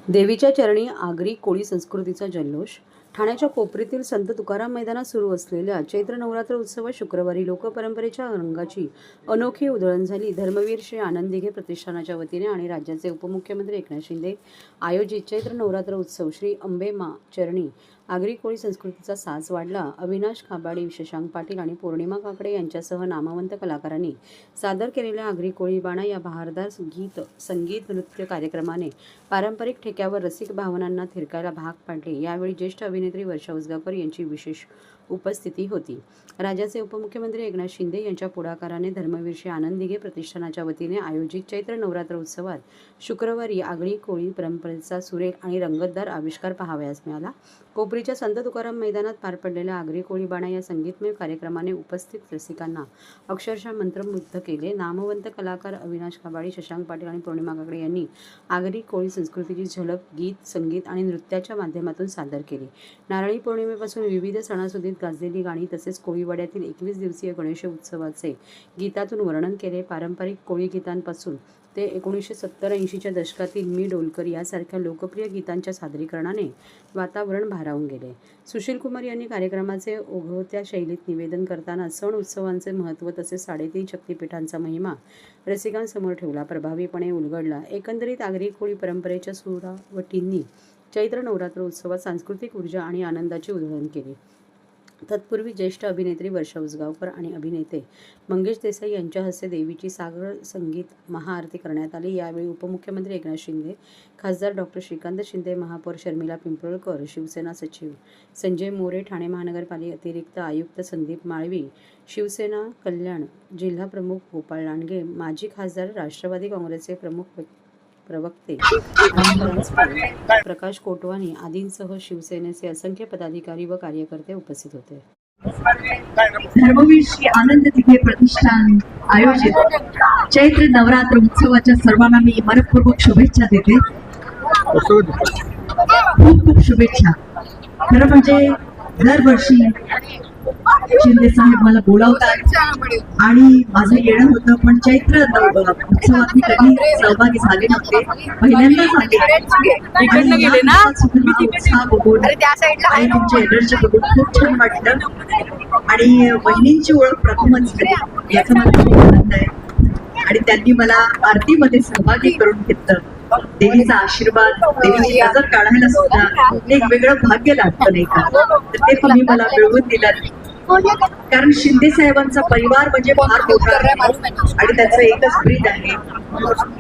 देवीच्या चरणी आगरी कोळी संस्कृतीचा जल्लोष. ठाण्याच्या कोपरीतील संत तुकाराम मैदानात सुरू असलेल्या चैत्र नवरात्र उत्सवात शुक्रवारी लोकपरंपरेच्या रंगाची अनोखी उधळण झाली. धर्मवीर श्री आनंद दिघे प्रतिष्ठानाच्या वतीने आणि राज्याचे उपमुख्यमंत्री एकनाथ शिंदे आयोजित चैत्र नवरात्र उत्सव श्री अंबे मा चरणी आगरी कोळी संस्कृतीचा साज वाढला. अविनाश खाबाडी, शशांक पाटील आणि पौर्णिमा काकडे यांच्यासह नामवंत कलाकारांनी सादर केलेल्या आगरी कोळी बाणा या बहारदार संगीत नृत्य कार्यक्रमाने पारंपरिक ठेक्यावर रसिक भावनांना थिरकायला भाग पाडले. यावेळी ज्येष्ठ अभिनेत्री वर्षा उसगावकर यांची विशेष उपस्थिती होती. राज्याचे उपमुख्यमंत्री एकनाथ शिंदे यांच्या पुढाकाराने धर्मवीर श्री आनंद दिघे प्रतिष्ठानाच्या वतीने आयोजित चैत्र नवरात्र उत्सवात शुक्रवारी आगरी कोळी परंपरेचा सुरेख आणि रंगतदार आविष्कार पाहावयास मिळाला. कोपरीच्या संत तुकाराम मैदानात पार पडलेल्या आगरी कोळी बाणा या संगीतमय कार्यक्रमाने उपस्थित रसिकांना अक्षरशः मंत्रमुग्ध केले. नामवंत कलाकार अविनाश खाबाडी, शशांक पाटील आणि पौर्णिमा काकडे यांनी आगरी कोळी संस्कृतीची झलक गीत, संगीत आणि नृत्याच्या माध्यमातून सादर केली. नारळी पौर्णिमेपासून विविध सणासुदीत गाजलेली गाणी तसेच कोळीवाड्यातील 21 दिवसीय गणेश उत्सवाचे गीतातून वर्णन केले. पारंपरिक कोळी गीतांपासून ते 1970-80च्या दशकातील मी डोलकर यासारख्या लोकप्रिय गीतांच्या सादरीकरणाने वातावरण भारावून गेले. सुशील कुमार यांनी कार्यक्रमाचे ओघवत्या शैलीत निवेदन करताना सण उत्सवांचे महत्त्व तसेच 3.5 शक्तिपीठांचा महिमा रसिकांसमोर ठेवला, प्रभावीपणे उलगडला. एकंदरीत आगरी कोळी परंपरेच्या सुरावटींनी चैत्र नवरात्र उत्सवात सांस्कृतिक ऊर्जा आणि आनंदाची उधळण केली. तत्पूर्वी ज्येष्ठ अभिनेत्री वर्षा उसगावकर आणि अभिनेते मंगेश देसाई यांच्या हस्ते देवीची सागर संगीत महाआरती करण्यात आली. यावेळी उपमुख्यमंत्री एकनाथ शिंदे, खासदार डॉ. श्रीकांत शिंदे, महापौर शर्मिला पिंपळकर, शिवसेना सचिव संजय मोरे, ठाणे महानगरपालिका अतिरिक्त आयुक्त संदीप माळवी, शिवसेना कल्याण जिल्हा प्रमुख गोपाळ लांडगे, माजी खासदार, राष्ट्रवादी काँग्रेसचे प्रवक्ते प्रकाश कोटवानी आदींसह शिवसेनेचे असंख्य पदाधिकारी व कार्यकर्ते उपस्थित होते. धर्मवीर श्री आनंद दिघे प्रतिष्ठान आयोजित चैत्र नवरात्र उत्सवाच्या सर्वांना मी मनपूर्वक शुभेच्छा देते. खूप खूप शुभेच्छा. खरं म्हणजे दरवर्षी शिंदे साहेब मला बोलावतात आणि माझं येणं होतं, पण चैत्र उत्सवात मी कधी सहभागी झाले नव्हते. पहिल्यांदा उत्साह बघून आणि तुमची एनर्जी बघून खूप छान वाटलं आणि बहिणींची ओळख प्रथमच झाली याचा मला खूप आनंद आहे. आणि त्यांनी मला आरतीमध्ये सहभागी करून घेतलं. देवीचा आशीर्वाद, देवीची नजर काढायला सुद्धा एक वेगळं भाग्य लागतं नाही का, तर ते तुम्ही मला मिळवून दिलात. कारण शिंदे साहेबांचा परिवार म्हणजे फार मोठा आहे आणि त्याचं एकच ब्रीद आहे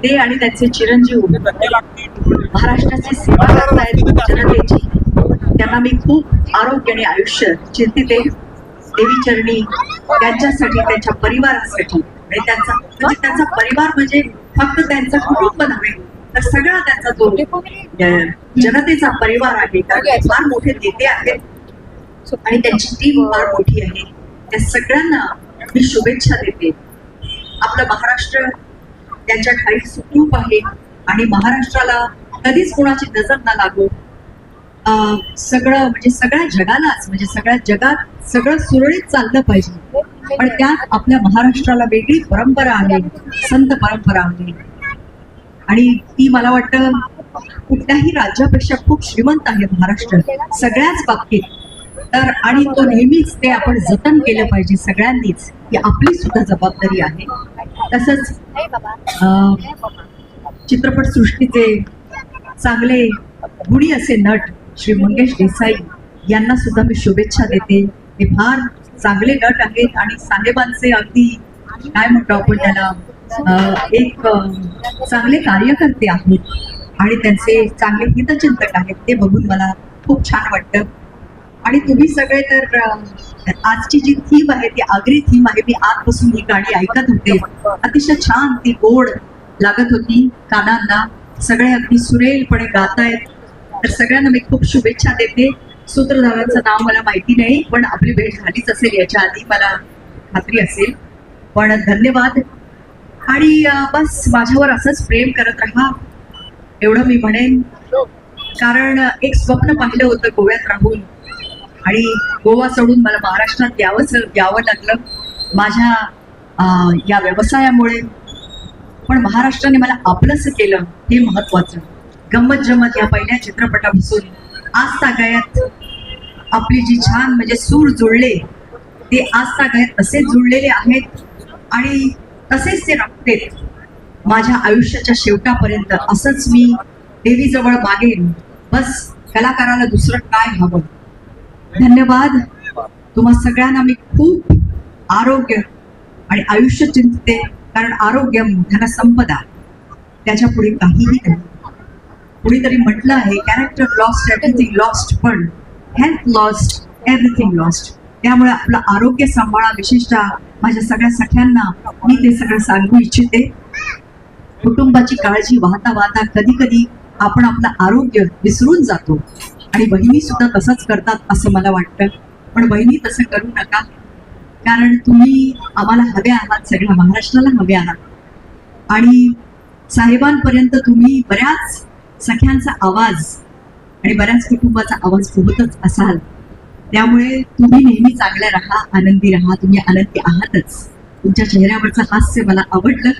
ते आणि त्यांचे चिरंजीव महाराष्ट्राची सेवा करतायत जनतेची. त्यांना मी खूप आरोग्य आणि आयुष्य चिंतिते. देवी चरणी त्यांच्यासाठी, त्यांच्या परिवारासाठी आणि त्यांचा परिवार म्हणजे फक्त त्यांचा कुटुंब नव्हे तर सगळा त्यांचा जो जनतेचा परिवार आहे. कारण ते फार मोठे नेते आहेत आणि त्यांची टीम फार मोठी आहे. त्या सगळ्यांना मी शुभेच्छा देते. आपलं महाराष्ट्र त्यांच्या ठाई सुखरूप आहे आणि महाराष्ट्राला कधीच कोणाची नजर न लागो. सगळं म्हणजे सगळ्या जगालाच म्हणजे सगळ्या जगात सगळं सुरळीत चाललं पाहिजे. पण त्यात आपल्या महाराष्ट्राला वेगळी परंपरा आहे, संत परंपरा आहे आणि ती मला वाटतं कुठल्याही राज्यापेक्षा खूप श्रीमंत आहे महाराष्ट्र सगळ्याच बाबतीत. तर आणि तो नेहमीच ते आपण जतन केलं पाहिजे सगळ्यांनीच, ही आपली सुद्धा जबाबदारी आहे. तसंच चित्रपट सृष्टीचे चांगले गुणी असे नट श्री मंगेश देसाई यांना सुद्धा मी शुभेच्छा देते. ते फार चांगले नट आहेत आणि साहेबांचे अगदी काय म्हणतो आपण त्याला एक चांगले कार्यकर्ते आहेत आणि त्यांचे चांगले हितचिंतक आहेत. ते बघून मला खूप छान वाटतं. आणि तुम्ही सगळे तर आजची जी थीम आहे ती आगरी थीम आहे. मी आजपासून ही गाणी ऐकत होते, अतिशय छान ती गोड लागत होती कानांना. सगळे अगदी सुरेलपणे गातायत. तर सगळ्यांना मी खूप शुभेच्छा देते. सूत्रधारांचं नाव मला माहिती नाही पण आपली भेट झालीच असेल याच्या आधी, मला खात्री असेल. पण धन्यवाद आणि बस माझ्यावर असंच प्रेम करत राहा एवढं मी म्हणेन. कारण एक स्वप्न पाहिलं होतं गोव्यात राहून आणि गोवा सोडून मला महाराष्ट्रात यावं लागलं माझ्या या व्यवसायामुळे. पण महाराष्ट्राने मला आपलंसं केलं हे महत्वाचं. गंमत जमत या पहिल्या चित्रपटापासून आज तागायत आपली जी छान म्हणजे सूर जुळले ते आज तागायत तसेच जुळलेले आहेत आणि तसेच ते राखतेत. माझ्या आयुष्याच्या शेवटापर्यंत असंच मी देवीजवळ मागेन. बस कलाकाराला दुसरं काय हवं. धन्यवाद. तुम्हा सगळ्यांना मी खूप आरोग्य आणि आयुष्य चिंतते, कारण आरोग्य धन संपदा, त्याच्या पुढे काहीही नाही. कुणीतरी म्हटलं आहे कॅरेक्टर लॉस्ट एव्हरीथिंग लॉस्ट, पण हेल्थ लॉस्ट एव्हरीथिंग लॉस्ट. त्यामुळे आपलं आरोग्य सांभाळा. विशेषतः माझ्या सगळ्या सख्यांना मी ते सगळं सांगू इच्छिते. कुटुंबाची काळजी वाहता वाहता कधी कधी आपण आपलं आरोग्य विसरून जातो आणि बहिणी सुद्धा तसंच करतात असं मला वाटतं. पण बहिणी तसं करू नका, कारण तुम्ही आम्हाला हवे आहात, सगळ्या महाराष्ट्राला हवे आहात आणि साहेबांपर्यंत तुम्ही बऱ्याच सख्यांचा आवाज आणि बऱ्याच कुटुंबाचा आवाज पोहोचत असाल. त्यामुळे तुम्ही नेहमी चांगल्या राहा, आनंदी राहा. तुम्ही आनंदी आहातच. तुमच्या चेहऱ्यावरचं हास्य मला आवडलं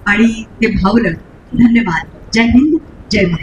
आणि ते भावलं. धन्यवाद. जय हिंद, जय महाराष्ट्र.